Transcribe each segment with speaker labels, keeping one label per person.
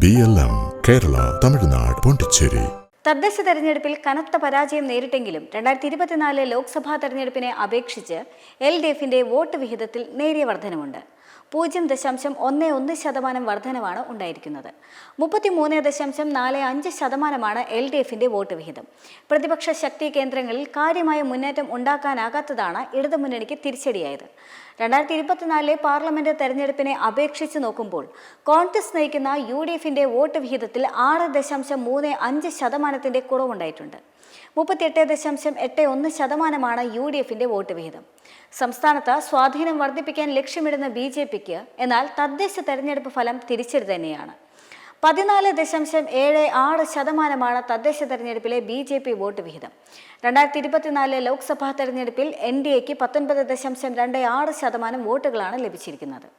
Speaker 1: BLM Kerala, Tamil Nadu, Pondicherry.
Speaker 2: തദ്ദേശ തെരഞ്ഞെടുപ്പിൽ കനത്ത പരാജയം നേരിട്ടെങ്കിലും 2024 ലോക്സഭാ തെരഞ്ഞെടുപ്പിനെ അപേക്ഷിച്ച് LDFന്റെ വോട്ട് വിഹിതത്തിൽ നേരിയ വർധനവുണ്ട്. 0.11% വർധനവാണ് ഉണ്ടായിരിക്കുന്നത്. 33.45% LDFന്റെ വോട്ട് വിഹിതം. പ്രതിപക്ഷ ശക്തി കേന്ദ്രങ്ങളിൽ കാര്യമായ മുന്നേറ്റം ഉണ്ടാക്കാനാകാത്തതാണ് ഇടതുമുന്നണിക്ക് തിരിച്ചടിയായത്. 2024 പാർലമെന്റ് തെരഞ്ഞെടുപ്പിനെ അപേക്ഷിച്ച് നോക്കുമ്പോൾ കോൺഗ്രസ് നയിക്കുന്ന UDFന്റെ വോട്ട് വിഹിതത്തിൽ 6.35% കുറവുണ്ടായിട്ടുണ്ട്. 38.81% UDFന്റെ വോട്ട് വിഹിതം. സംസ്ഥാനത്ത് സ്വാധീനം വർദ്ധിപ്പിക്കാൻ ലക്ഷ്യമിടുന്ന BJPക്ക് എന്നാൽ തദ്ദേശ തെരഞ്ഞെടുപ്പ് ഫലം തിരിച്ചടി തന്നെയാണ്. 14.76% തദ്ദേശ തെരഞ്ഞെടുപ്പിലെ BJP വോട്ട് വിഹിതം. 2024 ലോക്സഭാ തെരഞ്ഞെടുപ്പിൽ NDAക്ക് 19.26% വോട്ടുകളാണ് ലഭിച്ചിരിക്കുന്നത്.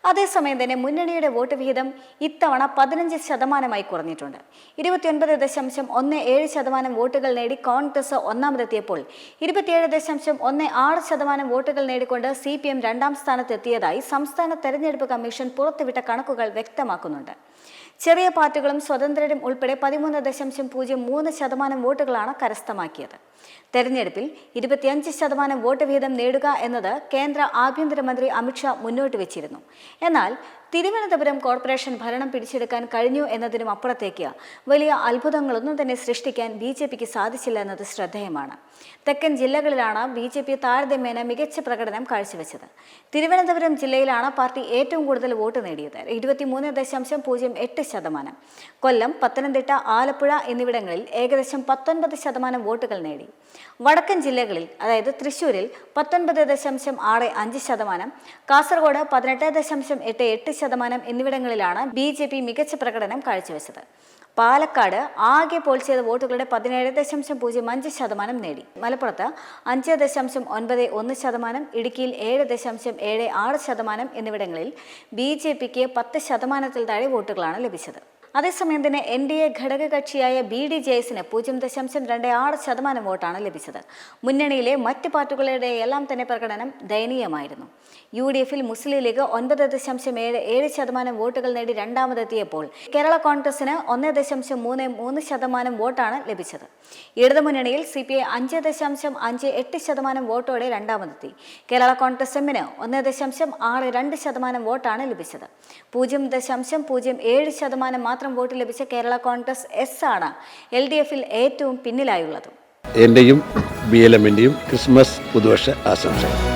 Speaker 2: അതേസമയം തന്നെ മുന്നണിയുടെ വോട്ട് വിഹിതം ഇത്തവണ 15% കുറഞ്ഞിട്ടുണ്ട്. 29.17% വോട്ടുകൾ നേടി കോൺഗ്രസ് ഒന്നാമതെത്തിയപ്പോൾ 27.16% വോട്ടുകൾ നേടിക്കൊണ്ട് CPM രണ്ടാം സ്ഥാനത്തെത്തിയതായി സംസ്ഥാന തെരഞ്ഞെടുപ്പ് കമ്മീഷൻ പുറത്തുവിട്ട കണക്കുകൾ വ്യക്തമാക്കുന്നുണ്ട്. ചെറിയ പാർട്ടികളും സ്വതന്ത്രരും ഉൾപ്പെടെ 13.03% വോട്ടുകളാണ് കരസ്ഥമാക്കിയത്. തെരഞ്ഞെടുപ്പിൽ 25% വോട്ട് വീതം നേടുക എന്നത് കേന്ദ്ര ആഭ്യന്തരമന്ത്രി അമിത്ഷാ മുന്നോട്ട് വെച്ചിരുന്നു. എന്നാൽ തിരുവനന്തപുരം കോർപ്പറേഷൻ ഭരണം പിടിച്ചെടുക്കാൻ കഴിഞ്ഞു എന്നതിനും അപ്പുറത്തേക്ക് വലിയ അത്ഭുതങ്ങളൊന്നും തന്നെ സൃഷ്ടിക്കാൻ BJPക്ക് സാധിച്ചില്ല എന്നത് ശ്രദ്ധേയമാണ്. തെക്കൻ ജില്ലകളിലാണ് BJP താരതമ്യേന മികച്ച പ്രകടനം കാഴ്ചവെച്ചത്. തിരുവനന്തപുരം ജില്ലയിലാണ് പാർട്ടി ഏറ്റവും കൂടുതൽ വോട്ട് നേടിയത്, 23.08%. കൊല്ലം, പത്തനംതിട്ട, ആലപ്പുഴ എന്നിവിടങ്ങളിൽ ഏകദേശം 19% വോട്ടുകൾ നേടി. വടക്കൻ ജില്ലകളിൽ അതായത് തൃശ്ശൂരിൽ 19.65%, കാസർഗോഡ് 18.88% എന്നിവിടങ്ങളിലാണ് BJP മികച്ച പ്രകടനം കാഴ്ചവെച്ചത്. പാലക്കാട് ആകെ പോൾ ചെയ്ത വോട്ടുകളുടെ 17.05% നേടി. മലപ്പുറത്ത് 5.91%, ഇടുക്കിയിൽ 7.76% എന്നിവിടങ്ങളിൽ BJPക്ക് 10%-ൽ താഴെ വോട്ടുകളാണ് ലഭിച്ചത്. അതേസമയം തന്നെ NDA ഘടകകക്ഷിയായ BDJSന് 0.26% വോട്ടാണ് ലഭിച്ചത്. മുന്നണിയിലെ മറ്റ് പാർട്ടികളുടെ എല്ലാം തന്നെ പ്രകടനം ദയനീയമായിരുന്നു. UDFൽ മുസ്ലിം ലീഗ് 9.77% വോട്ടുകൾ നേടി രണ്ടാമതെത്തിയപ്പോൾ കേരള കോൺഗ്രസിന് 1.33% വോട്ടാണ് ലഭിച്ചത്. ഇടതുമുന്നണിയിൽ CPI 5.58% വോട്ടോടെ രണ്ടാമതെത്തി. കേരള കോൺഗ്രസ് എമ്മിന് 1.62% വോട്ടാണ് ലഭിച്ചത്. 0.07% മാത്രം വോട്ട് ലഭിച്ച കേരള കോൺഗ്രസ് S ആണ് LDFൽ ഏറ്റവും പിന്നിലായുള്ളത്.
Speaker 3: എന്റെയും BLMന്റെയും ക്രിസ്മസ് പുതുവർഷ ആശംസകൾ.